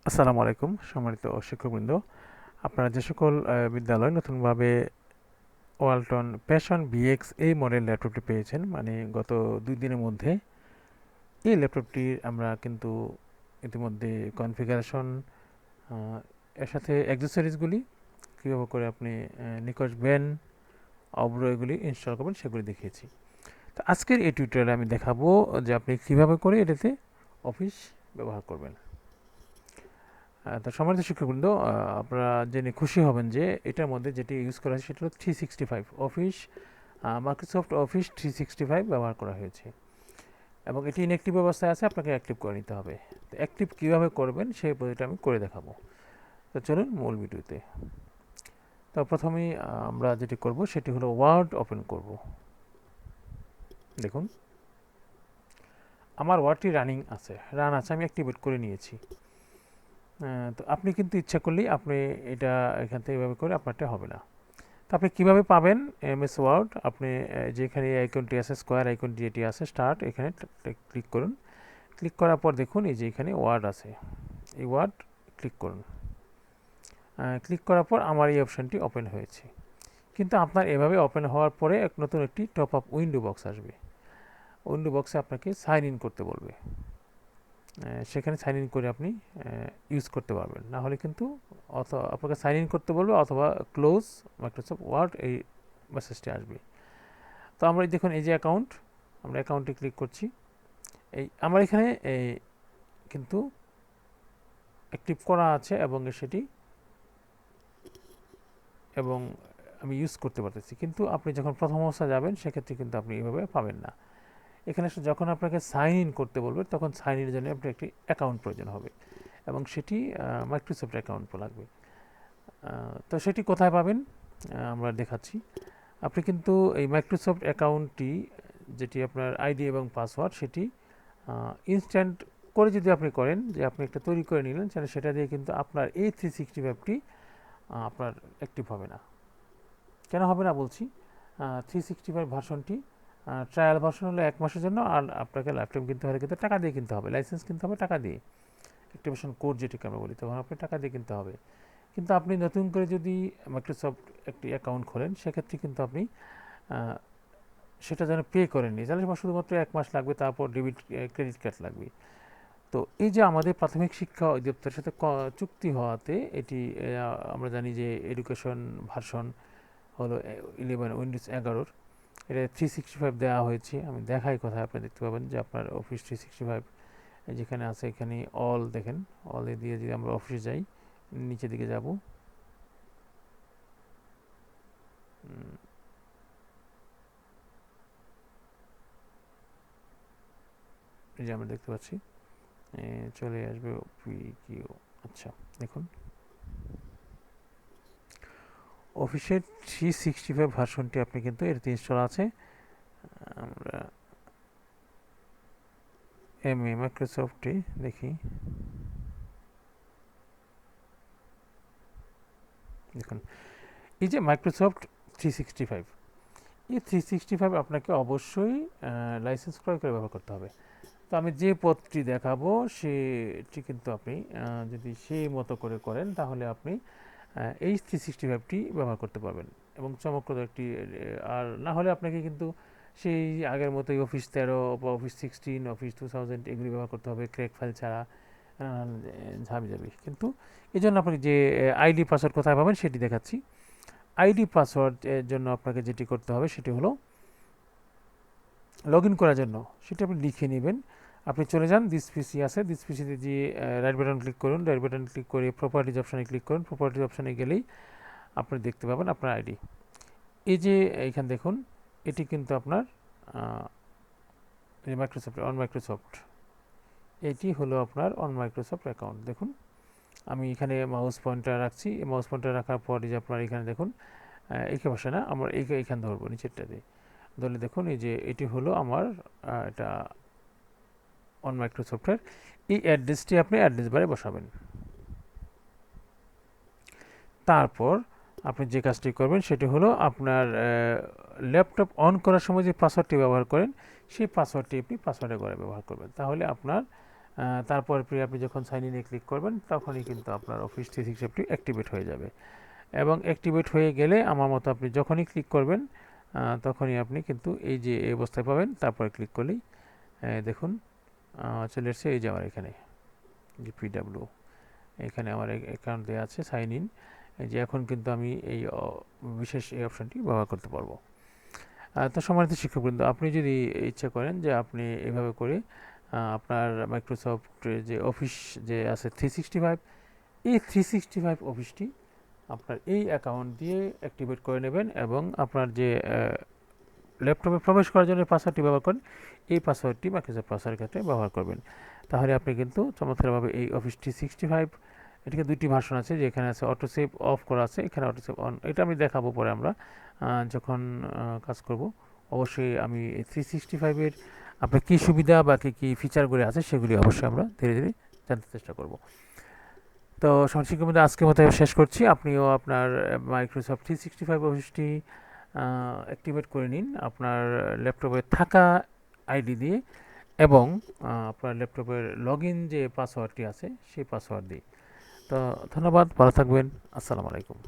আসসালামু আলাইকুম সম্মানিত শিক্ষকবৃন্দ। আপনারা যে সকল বিদ্যালয় নতুনভাবে ওয়ালটন প্যাশন বিএক্স এই মডেল ল্যাপটপটি পেয়েছেন, মানে গত 2 দিনের মধ্যে এই ল্যাপটপটির আমরা কিন্তু ইতিমধ্যে কনফিগারেশন, এর সাথে অ্যাক্সেসরিজগুলি কীভাবে করে আপনি নিকশ ব্যান্ড অব্রো এগুলি ইনস্টল করবেন সেগুলি দেখিয়েছি। তো আজকের এই টিউটোরিয়ালে আমি দেখাবো যে আপনি কীভাবে করে এটাতে অফিস ব্যবহার করবেন। তো সম্মানিত শিক্ষকবৃন্দ, আপনারা জেনে খুশি হবেন যে এটার মধ্যে যেটি ইউজ করা হয়েছে সেটা হলো 365 অফিস, মাইক্রোসফট অফিস 365 ব্যবহার করা হয়েছে এবং এটি ইনঅ্যাক্টিভ অবস্থায় আছে, আপনাকে অ্যাক্টিভ করে নিতে হবে। তো অ্যাক্টিভ কীভাবে করবেন সেই পদ্ধতিটা আমি করে দেখাবো। তো চলুন মূল ভিডিওতে। তো প্রথমেই আমরা যেটি করব সেটি হলো ওয়ার্ড ওপেন করব। দেখুন আমার ওয়ার্ডটি রান আছে, আমি অ্যাক্টিভেট করে নিয়েছি। তো আপনি কিন্তু ইচ্ছা করলেই আপনি এটা এখান থেকে এভাবে করে আপনারটা হবে না। তো আপনি কীভাবে পাবেন এমএস ওয়ার্ড? আপনি যেখানে এই আইকনটি আছে, স্কোয়ার আইকনটি যেটি আছে স্টার্ট, এখানে ক্লিক করুন। ক্লিক করার পর দেখুন এই যে এখানে ওয়ার্ড আছে, এই ওয়ার্ড ক্লিক করুন। ক্লিক করার পর আমার এই অপশানটি ওপেন হয়েছে। কিন্তু আপনার এভাবে ওপেন হওয়ার পরে নতুন একটি টপ আপ উইন্ডো বক্স আসবে। উইন্ডো বক্সে আপনাকে সাইন ইন করতে বলবে। সেখানে সাইন ইন করে আপনি ইউজ করতে পারবেন, না হলে কিন্তু আপনাকে সাইন ইন করতে বলবে অথবা ক্লোজ মাইক্রোসফট ওয়ার্ড এই মেসেজটি আসবে। তো আমরা দেখুন এই যে অ্যাকাউন্ট, আমরা অ্যাকাউন্টে ক্লিক করছি। এই আমার এখানে কিন্তু অ্যাক্টিভ করা আছে এবং আমি ইউজ করতে পারতেছি, কিন্তু আপনি যখন প্রথম অবস্থায় যাবেন সেক্ষেত্রে কিন্তু আপনি এইভাবে পাবেন না। এখানে যখন আপনাকে সাইন ইন করতে বলবে তখন সাইন ইনের জন্য আপনার একটি অ্যাকাউন্ট প্রয়োজন হবে এবং সেটি মাইক্রোসফট অ্যাকাউন্ট লাগবে। তো সেটি কোথায় পাবেন আমরা দেখাচ্ছি। আপনি কিন্তু এই মাইক্রোসফট অ্যাকাউন্টটি, যেটি আপনার আইডি এবং পাসওয়ার্ড, সেটি ইনস্ট্যান্ট করে যদি আপনি করেন, যে আপনি একটা তৈরি করে নিলেন, তাহলে সেটা দিয়ে কিন্তু আপনার এই 365টি আপনার অ্যাক্টিভ হবে না। কেন হবে না বলছি, 365 ভার্সনটি ট্রায়াল ভার্সন হলো 1 মাসের জন্য, আর আপনাকে ল্যাপটপ কিনতে হলে কিন্তু টাকা দিয়ে কিনতে হবে, লাইসেন্স কিনতে হবে টাকা দিয়ে, অ্যাক্টিভেশন কোড যেটিকে আমরা বলি, তখন আপনি টাকা দিয়ে কিনতে হবে। কিন্তু আপনি নতুন করে যদি মাইক্রোসফট একটি অ্যাকাউন্ট খোলেন সেক্ষেত্রে কিন্তু আপনি সেটা যেন পে করেননি, তাহলে শুধুমাত্র 1 মাস লাগবে, তারপর ডেবিট ক্রেডিট কার্ড লাগবে। তো এই যে আমাদের প্রাথমিক শিক্ষা অধিদপ্তরের সাথে চুক্তি হওয়াতে এটি আমরা জানি যে এডুকেশন ভার্সন হলো 11 উইন্ডোজ 11, এটা 365 দেওয়া হয়েছে। আমি দেখাই কোথায়, আপনি দেখতে পাবেন যে আপনার অফিস 365 যেখানে আছে, এখানে অল দেখেন, অলে দিয়ে যদি আমরা অফিসে যাই, নিচের দিকে যাব, এই যে আমরা দেখতে পাচ্ছি চলে আসবে কিউ। আচ্ছা দেখুন, অফিসের 365 ভার্সনটি আপনি কিন্তু এর ইনস্টল আছে। আমরা মাইক্রোসফটটি দেখি, দেখুন এই যে মাইক্রোসফট 365, এই 365 আপনাকে অবশ্যই লাইসেন্স ক্রয় করে ব্যবহার করতে হবে। তো আমি যে পথটি দেখাবো সেটি কিন্তু আপনি যদি সেই মতো করে করেন তাহলে আপনি এই 365টি ব্যবহার করতে পারবেন এবং চমকপ্রদ একটি, আর না হলে আপনাকে কিন্তু সেই আগের মতোই অফিস 13 বা অফিস 16, অফিস 2000 এগুলি ব্যবহার করতে হবে ক্র্যাক ফাইল ছাড়া, ঝাবি। কিন্তু এই জন্য আপনি যে আইডি পাসওয়ার্ড কোথায় পাবেন সেটি দেখাচ্ছি। আইডি পাসওয়ার্ড এর জন্য আপনাকে যেটি করতে হবে সেটি হলো লগ ইন করার জন্য সেটা আপনি লিখে নেবেন। আপনি চলে যান, দিস পিসি আছে, দিস পিসিতে যে রাইট বাটন ক্লিক করুন, রাইট বাটন ক্লিক করে প্রপার্টিজ অপশানে ক্লিক করুন। প্রপার্টিজ অপশানে গেলেই আপনি দেখতে পাবেন আপনার আইডি। এই যে এইখানে দেখুন, এটি কিন্তু আপনার মাইক্রোসফট, এটি হলো আপনার অন মাইক্রোসফট অ্যাকাউন্ট। দেখুন আমি এখানে মাউস পয়েন্টার রাখছি, মাউস পয়েন্টার রাখার পর যে আপনার এখানে দেখুন এইকে বসে না, আমরা এইখানে ধরবো নিচেরটা দিয়ে ধরলে দেখুন এই যে এটি হলো আমার এটা অন মাইক্রোসফটের এই অ্যাড্রেসটি আপনি অ্যাড্রেস বারে বসাবেন। তারপর আপনি যে কাজটি করবেন সেটি হলো আপনার ল্যাপটপ অন করার সময় যে পাসওয়ার্ডটি ব্যবহার করেন সেই পাসওয়ার্ডটি আপনি পাসওয়ার্ডের ঘরে ব্যবহার করবেন, তাহলে আপনার তারপর আপনি যখন সাইন ইনে ক্লিক করবেন তখনই কিন্তু আপনার অফিস 365 অ্যাক্টিভেট হয়ে যাবে। এবং অ্যাক্টিভেট হয়ে গেলে আমার মতো আপনি যখনই ক্লিক করবেন তখনই আপনি কিন্তু এই যে এই অবস্থায় পাবেন। তারপরে ক্লিক করলেই দেখুন চলে এসছে এই যে আমার এখানে যে পিডাব্লিউ, এখানে আমার অ্যাকাউন্ট দেওয়া আছে সাইন ইন। এই যে এখন কিন্তু আমি এই বিশেষ এই অপশনটি ব্যবহার করতে পারবো। তো সম্মানিত শিক্ষকবৃন্দ, আপনি যদি ইচ্ছা করেন যে আপনি এভাবে করে আপনার মাইক্রোসফট যে অফিস যে আছে 365, এই 365 অফিসটি আপনার এই অ্যাকাউন্ট দিয়ে অ্যাক্টিভেট করে নেবেন এবং আপনার যে ল্যাপটপে প্রবেশ করার জন্য পাসওয়ার্ডটি ব্যবহার করেন, এই পাসওয়ার্ডটি মাইক্রোসফট পাসওয়ার্ডের ক্ষেত্রে ব্যবহার করবেন। তাহলে আপনি কিন্তু চমৎকারভাবে এই অফিস 365, এটাকে দুইটি ভার্সন আছে, যে এখানে আছে অটো সেভ অফ করা আছে, এখানে অটো সেভ অন, এটা আমি দেখাবো পরে আমরা যখন কাজ করব। অবশ্যই আমি এই 365-এর আপনার কী সুবিধা বা কী ফিচারগুলি আছে সেগুলি অবশ্যই আমরা ধীরে ধীরে জানতে চেষ্টা করব। তো সংক্ষিপ্ত মধ্যে আজকের মতো শেষ করছি। আপনিও আপনার মাইক্রোসফট 365 অফিসটি অ্যাক্টিভেট করে নিন আপনার ল্যাপটপে থাকা আইডি দিয়ে এবং আপনার ল্যাপটপের লগ ইন যে পাসওয়ার্ডটি আছে সেই পাসওয়ার্ড দিয়ে। তো ধন্যবাদ, ভালো থাকবেন, আসসালামু আলাইকুম।